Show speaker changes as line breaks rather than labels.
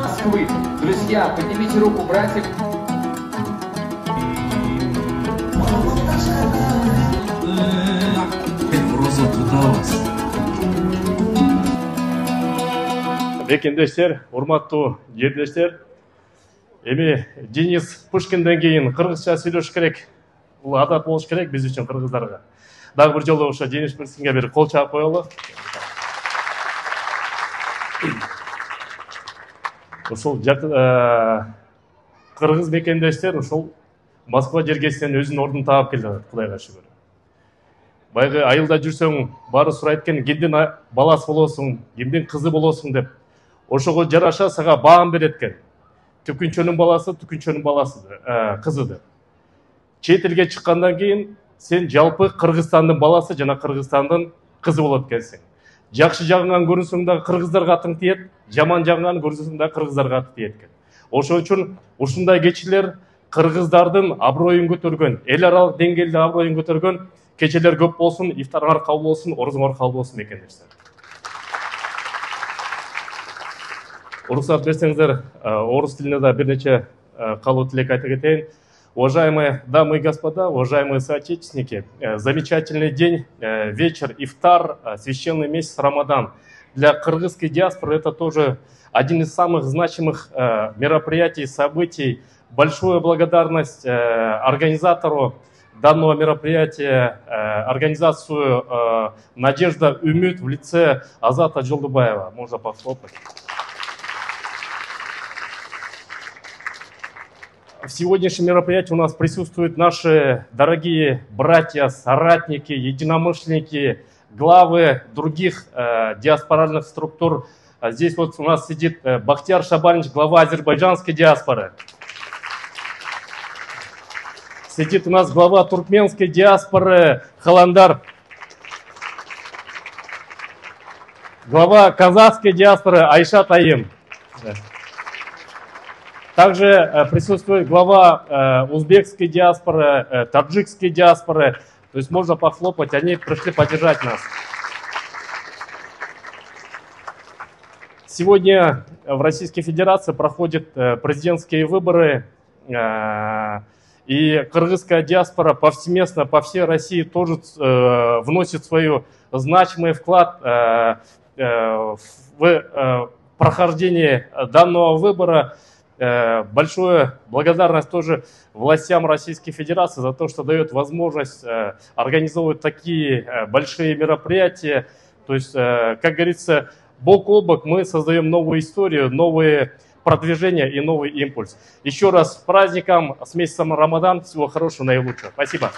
Москвы. Друзья, поднимите руку, братья.
Бекендештер, урматтуу жерлештер, эми Денис Пушкинден кийин кыргызча сүйлөш керек. Бул адат болуш керек биз үчүн, кыргыздарга. Дагы бир жолу ошо Денис Пушкинге бир кол чаап коелу. Ушул кыргыз бекендештер ушул Москва жергесинен өзүнүн ордун таап келди, Кудайга шүгүр. Байгы айылда жүрсөң, баары сурайт экен, кимдин баласы болосуң, кимдин кызы болосуң деп. Ошого жараша сага баам берет экен. Түкүнчөнүн баласы, түкүнчөнүн баласы, кызы деп. Чет элге чыккандан кийин сен жалпы Кыргызстандын баласы жана Кыргызстандын кызы болот экенсиң. Жакшы жагыңан көрүнсөң дагы кыргыздарга атың тиет, жаман жагыңан көрүнсөң дагы кыргыздарга аты тиет экен. Ошон үчүн ушундай кечилер кыргыздардын аброюн көтөргөн, эл аралык деңгээлде аброюн көтөргөн кечелер көп болсун, ифтарыңар кабыл болсун, орузуңар кабыл болсун бекендештер. Уруксат берсеңиздер, орус тилинде да бир нече калуу тилек айта кетейин. Уважаемые дамы и господа, уважаемые соотечественники, замечательный день, вечер, ифтар, священный месяц Рамадан. Для кыргызской диаспоры это тоже один из самых значимых мероприятий, событий. Большую благодарность организатору данного мероприятия, организацию «Надежда Умют» в лице Азата Жолдубаева. Можно похлопать. В сегодняшнем мероприятии у нас присутствуют наши дорогие братья, соратники, единомышленники, главы других диаспоральных структур. Здесь вот у нас сидит Бахтияр Шабанович, глава азербайджанской диаспоры. Сидит у нас глава туркменской диаспоры Халандар. Глава казахской диаспоры Айша Таим. Также присутствует глава узбекской диаспоры, таджикской диаспоры. То есть можно похлопать, они пришли поддержать нас. Сегодня в Российской Федерации проходят президентские выборы. И кыргызская диаспора повсеместно по всей России тоже вносит свой значимый вклад в прохождение данного выбора. Большую благодарность тоже властям Российской Федерации за то, что дает возможность организовывать такие большие мероприятия. То есть, как говорится, бок о бок мы создаем новую историю, новые продвижения и новый импульс. Еще раз с праздником, с месяцем Рамадан. Всего хорошего, наилучшего. Спасибо.